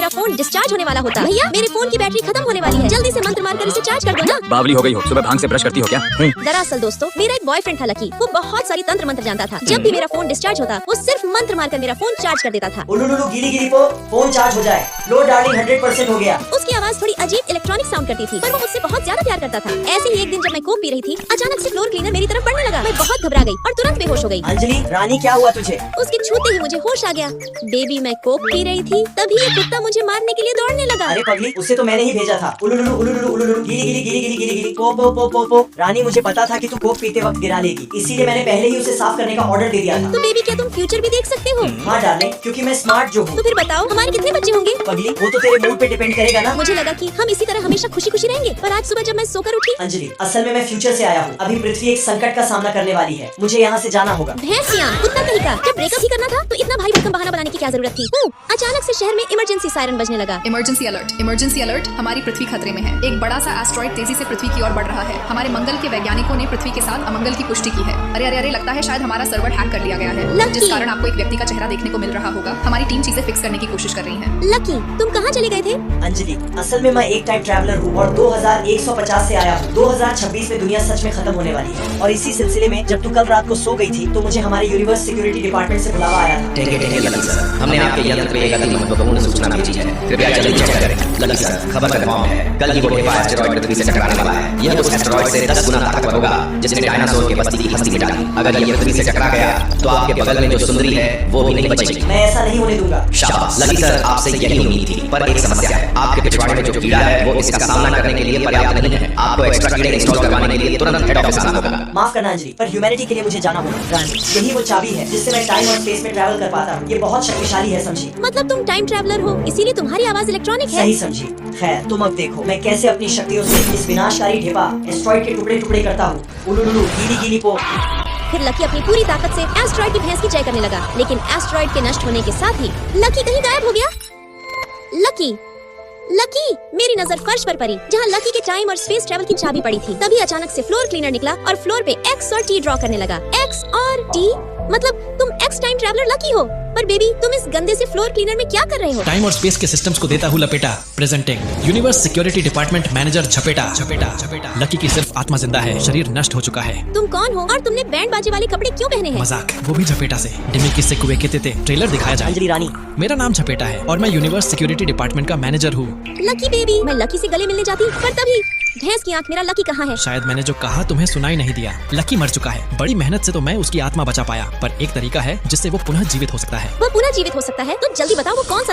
मेरा phone discharge होने वाला होता। भैया मेरे फोन की बैटरी खत्म होने वाली है, जल्दी से मंत्र मारकर इसे चार्ज कर दो ना। बावली हो गई हो, सुबह भांग से ब्रश करती हो क्या? दरअसल दोस्तों मेरा एक बॉयफ्रेंड था लकी, वो बहुत सारी तंत्र मंत्र जानता था। जब भी मेरा फोन डिस्चार्ज होता वो सिर्फ मंत्र मारकर मेरा फोन चार्ज कर देता था। उलुलुलु गिली गिली पो, फोन चार्ज हो जाए। लो डार्लिंग 100% हो गया। उसकी आवाज थोड़ी अजीब इलेक्ट्रॉनिक साउंड करती थी, पर वो मुझसे बहुत ज्यादा प्यार करता था। ऐसे ही एक दिन जब मैं कोक पी रही थी, अचानक से फ्लोर क्लीनर मेरी तरफ बढ़ने लगा। मैं बहुत घबरा गई और तुरंत बेहोश हो गई। अंजलि रानी क्या हुआ तुझे? उसके छूते ही मुझे होश आ गया। बेबी मैं कोक पी रही थी, तभी ये कुत्ता मुझे मारने के लिए दौड़ने लगा। अरे पगली, उसे तो मैंने ही भेजा था। उलुलुलु उलुलुलु उलुलुलु गिली गिली गिली गिली गिली गिली पो पो पो पो पो। रानी मुझे पता था कि तू कोक पीते वक्त गिरा लेगी, इसीलिए मैंने पहले ही उसे साफ करने का ऑर्डर दे दिया था। तो बेबी क्या तुम फ्यूचर भी देख सकते हो? हाँ डार्लिंग, क्योंकि मैं स्मार्ट जो हूँ। तो फिर बताओ हमारे कितने बच्चे होंगे? पगली वो तो तेरे मूड पे डिपेंड करेगा ना। मुझे लगा कि हम इसी तरह हमेशा खुशी खुशी रहेंगे, पर आज सुबह जब मैं सोकर उठी। अंजलि असल में मैं फ्यूचर से आया हूँ। अभी पृथ्वी एक संकट का सामना करने वाली है, मुझे यहाँ से जाना होगा। भैंसिया कुत्ता कहीं का, जब ब्रेकअप ही करना था तो इतना भाई भरकम बहाना बनाने की क्या जरूरत थी? अचानक से शहर में इमरजेंसी सायरन बजने लगा। इमरजेंसी अलर्ट, हमारी पृथ्वी खतरे में है। एक बड़ा सा एस्ट्रॉइड तेजी से पृथ्वी की ओर बढ़ रहा है। हमारे मंगल के वैज्ञानिकों ने पृथ्वी के साथ अमंगल की पुष्टि की है। अरे अरे अरे, लगता है शायद हमारा सर्वर हैक कर लिया गया है, लकी। जिस कारण आपको एक व्यक्ति का चेहरा देखने को मिल रहा होगा। हमारी टीम चीजें फिक्स करने की कोशिश कर रही है। लकी तुम कहाँ चले गए थे? अंजलि असल में मैं एक टाइम ट्रैवलर हूँ और 2150 से आया हूँ। 2026 में दुनिया सच में खत्म होने वाली है और इसी सिलसिले में जब तू कल रात को सो गई थी तो मुझे हमारे यूनिवर्स सिक्योरिटी डिपार्टमेंट से बुलावा आया था। ठीक है लकी सर, हमने आपके यंत्र पे एक अति महत्वपूर्ण सूचना भेजी है, कृपया जल्दी चेक करें। लकी सर, खबर कंफर्म है, कल ही वो टेपा एस्टेरॉइड पृथ्वी से टकराने वाला है। यह उस एस्टेरॉइड से 10 गुना ताकतवर होगा जिसने डायनासोर के बस्ती की हस्ती मिटा दी। अगर ये पृथ्वी से टकरा गया तो आपके बगल में जो सुंदरी है वो भी नहीं बचेगी। मैं ऐसा नहीं होने दूंगा। शाबाश लकी सर, आपसे यही उम्मीद थी, पर एक समस्या है। आपके पिछवाड़े में जो कीड़ा है वो इसका सामना करने के लिए पर्याप्त नहीं है। आपको एक्स्ट्रा कीड़े इंस्टॉल करवाने के लिए तुरंत हेड ऑफिस आना होगा। माफ करना अंजलि, पर ह्यूमैनिटी के लिए मुझे जाना होगा। रानी यही वो चाबी है जिससे मैं टाइम और स्पेस में ट्रैवल कर पाता हूँ। ये बहुत शक्तिशाली है, समझी? मतलब तुम टाइम ट्रैवलर हो, इसीलिए तुम्हारी आवाज इलेक्ट्रॉनिक है। सही समझी। खैर तुम अब देखो मैं कैसे अपनी शक्तियों से इस विनाशकारी ढेपा एस्ट्रॉइड के टुकड़े टुकड़े करता हूँ। उलुलुलु गिली गिली पो। फिर लकी अपनी पूरी ताकत से एस्ट्रॉइड की भैंस की जय करने लगा, लेकिन एस्ट्रॉइड के नष्ट होने के साथ ही लकी कहीं गायब हो गया। लकी मेरी नजर फर्श पर पड़ी जहाँ लकी के टाइम और स्पेस ट्रैवल की चाबी पड़ी थी। तभी अचानक से फ्लोर क्लीनर निकला और फ्लोर पे एक्स और टी ड्रॉ करने लगा। एक्स और टी मतलब तुम एक्स टाइम ट्रैवलर लकी हो। पर बेबी तुम इस गंदे से फ्लोर क्लीनर में क्या कर रहे हो? टाइम और स्पेस के सिस्टम्स को देता हूँ लपेटा। Presenting universe security department manager झपेटा। लकी की सिर्फ आत्मा जिंदा है, शरीर नष्ट हो चुका है। तुम कौन हो और तुमने बैंड बाजे वाले कपड़े क्यों पहने हैं? मजाक, वो भी झपेटा से। डिमी किससे कुए कहते थे, ट्रेलर दिखाया जाए। अंजलि रानी मेरा नाम झपेटा है और मैं यूनिवर्स सिक्योरिटी डिपार्टमेंट का मैनेजर हूँ। लकी बेबी मैं लकी से गले मिलने जाती, पर तभी भैंस की आंख मेरा लकी कहाँ है? शायद मैंने जो कहा तुम्हें सुनाई नहीं दिया। लकी मर चुका है। बड़ी मेहनत से तो मैं उसकी आत्मा बचा पाया, पर एक तरीका है जिससे वो पुनः जीवित हो सकता है। वो पुनः जीवित हो सकता है? तो जल्दी बताओ वो कौन सा